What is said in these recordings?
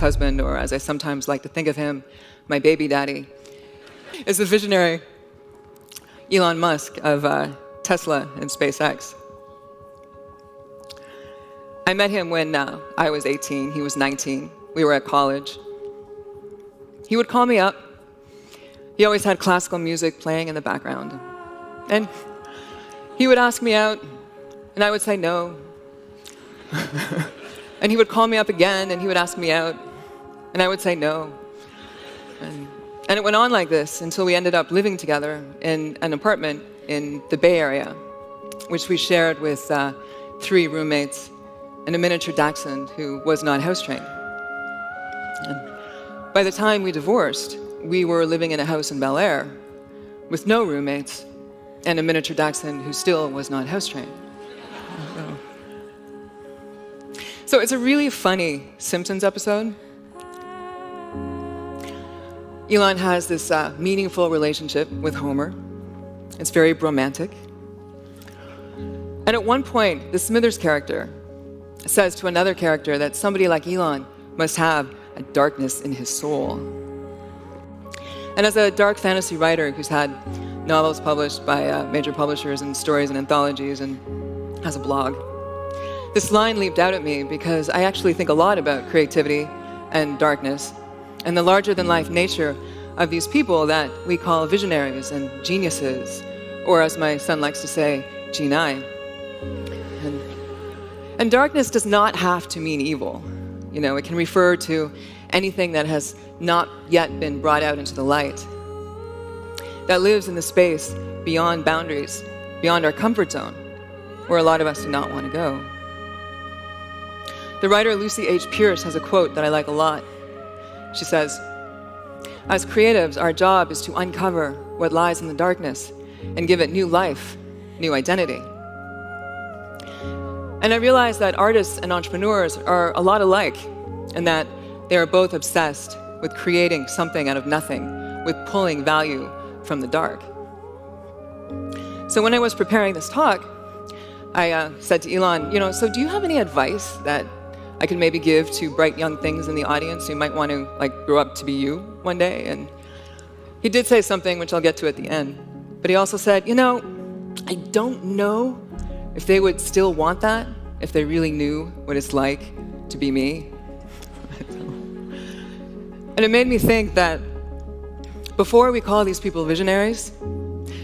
ex-husband, or as I sometimes like to think of him, my baby daddy, is the visionary Elon Musk of Tesla and SpaceX. I met him when I was 18, he was 19. We were at college. He would call me up. He always had classical music playing in the background. And he would ask me out, and I would say no. And he would call me up again, and he would ask me out, and I would say no. And it went on like this until we ended up living together in an apartment in the Bay Area, which we shared with 3 roommates and a miniature dachshund who was not house-trained. And by the time we divorced, we were living in a house in Bel Air with no roommates and a miniature dachshund who still was not house-trained. So it's a really funny Simpsons episode. Elon has this meaningful relationship with Homer. It's very bromantic. And at one point, the Smithers character says to another character that somebody like Elon must have a darkness in his soul. And as a dark fantasy writer who's had novels published by major publishers and stories and anthologies and has a blog, this line leaped out at me because I actually think a lot about creativity and darkness and the larger-than-life nature of these people that we call visionaries and geniuses, or as my son likes to say, genii. And darkness does not have to mean evil. You know, it can refer to anything that has not yet been brought out into the light, that lives in the space beyond boundaries, beyond our comfort zone, where a lot of us do not want to go. The writer Lucy H. Pierce has a quote that I like a lot. She says, "As creatives, our job is to uncover what lies in the darkness and give it new life, new identity." And I realize that artists and entrepreneurs are a lot alike, and that they are both obsessed with creating something out of nothing, with pulling value from the dark. So when I was preparing this talk, I said to Elon, so do you have any advice that I can maybe give to bright young things in the audience who might want to grow up to be you one day? And he did say something which I'll get to at the end, but he also said, I don't know if they would still want that, if they really knew what it's like to be me. And it made me think that before we call these people visionaries,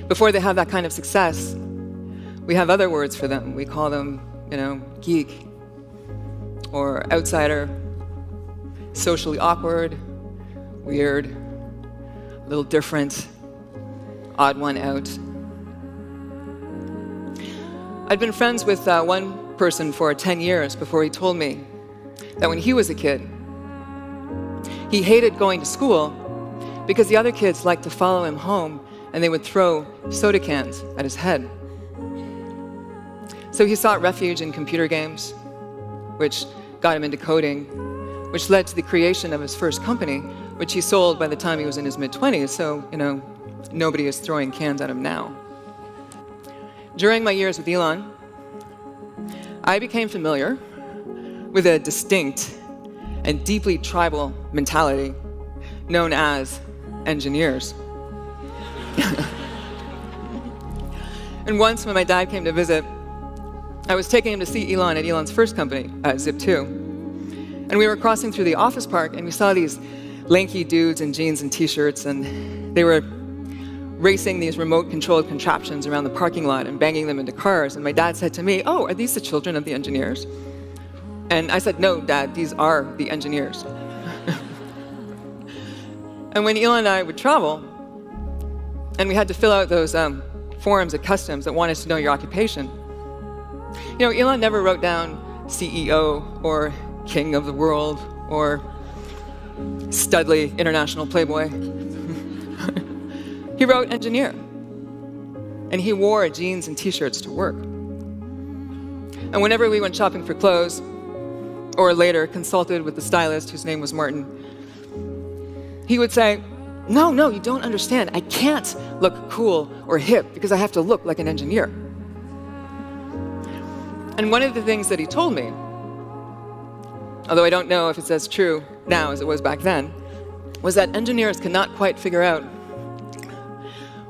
before they have that kind of success, we have other words for them. We call them, geek, or outsider, socially awkward, weird, a little different, odd one out. I'd been friends with one person for 10 years before he told me that when he was a kid, he hated going to school because the other kids liked to follow him home and they would throw soda cans at his head. So he sought refuge in computer games, which got him into coding, which led to the creation of his first company, which he sold by the time he was in his mid-20s, so, nobody is throwing cans at him now. During my years with Elon, I became familiar with a distinct and deeply tribal mentality known as engineers. And once when my dad came to visit, I was taking him to see Elon at Elon's first company, Zip2. And we were crossing through the office park, and we saw these lanky dudes in jeans and t-shirts, and they were racing these remote-controlled contraptions around the parking lot and banging them into cars. And my dad said to me, "Oh, are these the children of the engineers?" And I said, "No, Dad, these are the engineers." And when Elon and I would travel, and we had to fill out those forms at customs that wanted to know your occupation, Elon never wrote down CEO or King of the World or Studley International Playboy. He wrote engineer. And he wore jeans and t-shirts to work. And whenever we went shopping for clothes, or later consulted with the stylist whose name was Martin, he would say, No, you don't understand. I can't look cool or hip because I have to look like an engineer. And one of the things that he told me although I don't know if it's as true now as it was back then, was that engineers could not quite figure out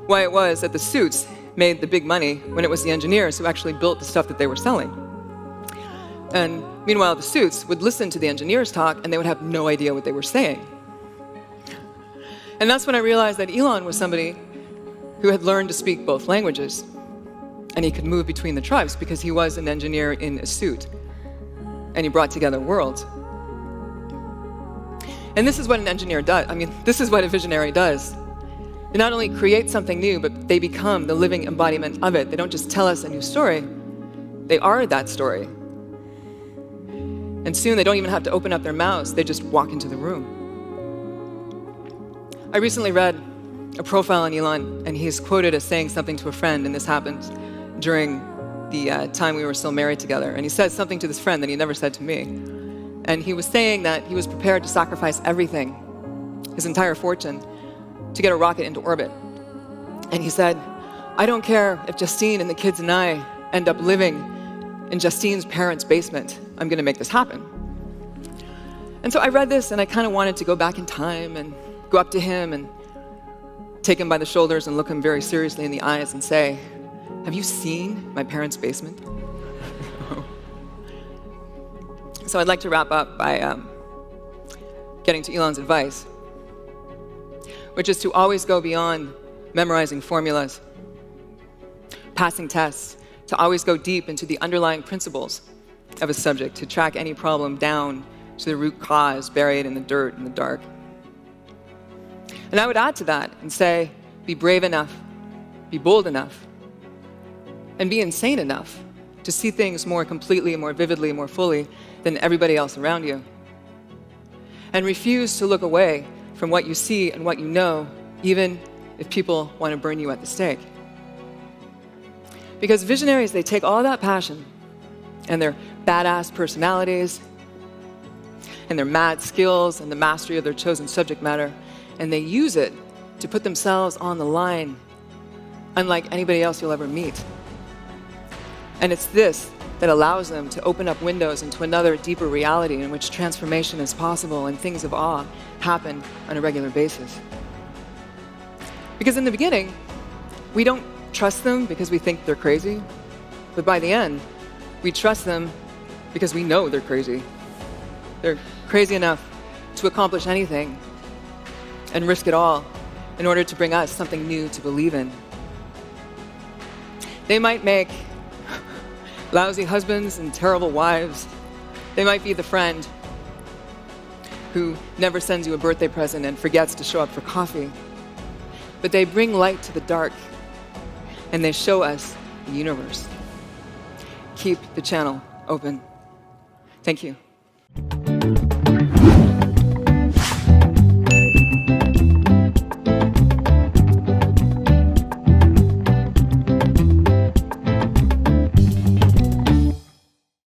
why it was that the suits made the big money when it was the engineers who actually built the stuff that they were selling. And meanwhile, the suits would listen to the engineers talk and they would have no idea what they were saying. And that's when I realized that Elon was somebody who had learned to speak both languages. And he could move between the tribes because he was an engineer in a suit. And he brought together worlds. And this is what an engineer does. I mean, this is what a visionary does. They not only create something new, but they become the living embodiment of it. They don't just tell us a new story. They are that story. And soon they don't even have to open up their mouths. They just walk into the room. I recently read a profile on Elon, and he's quoted as saying something to a friend, and this happened during the time we were still married together. And he said something to this friend that he never said to me. And he was saying that he was prepared to sacrifice everything, his entire fortune, to get a rocket into orbit. And he said, I don't care if Justine and the kids and I end up living in Justine's parents' basement. I'm going to make this happen. And so I read this, and I kind of wanted to go back in time and go up to him and take him by the shoulders and look him very seriously in the eyes and say, have you seen my parents' basement? So I'd like to wrap up by getting to Elon's advice, which is to always go beyond memorizing formulas, passing tests, to always go deep into the underlying principles of a subject, to track any problem down to the root cause buried in the dirt and the dark. And I would add to that and say, be brave enough, be bold enough, and be insane enough to see things more completely, more vividly, more fully than everybody else around you. And refuse to look away from what you see and what you know, even if people want to burn you at the stake. Because visionaries, they take all that passion and their badass personalities and their mad skills and the mastery of their chosen subject matter, and they use it to put themselves on the line, unlike anybody else you'll ever meet. And it's this that allows them to open up windows into another deeper reality in which transformation is possible and things of awe happen on a regular basis. Because in the beginning, we don't trust them because we think they're crazy, but by the end, we trust them because we know they're crazy. They're crazy enough to accomplish anything and risk it all in order to bring us something new to believe in. They might make lousy husbands and terrible wives. They might be the friend who never sends you a birthday present and forgets to show up for coffee. But they bring light to the dark, and they show us the universe. Keep the channel open. Thank you.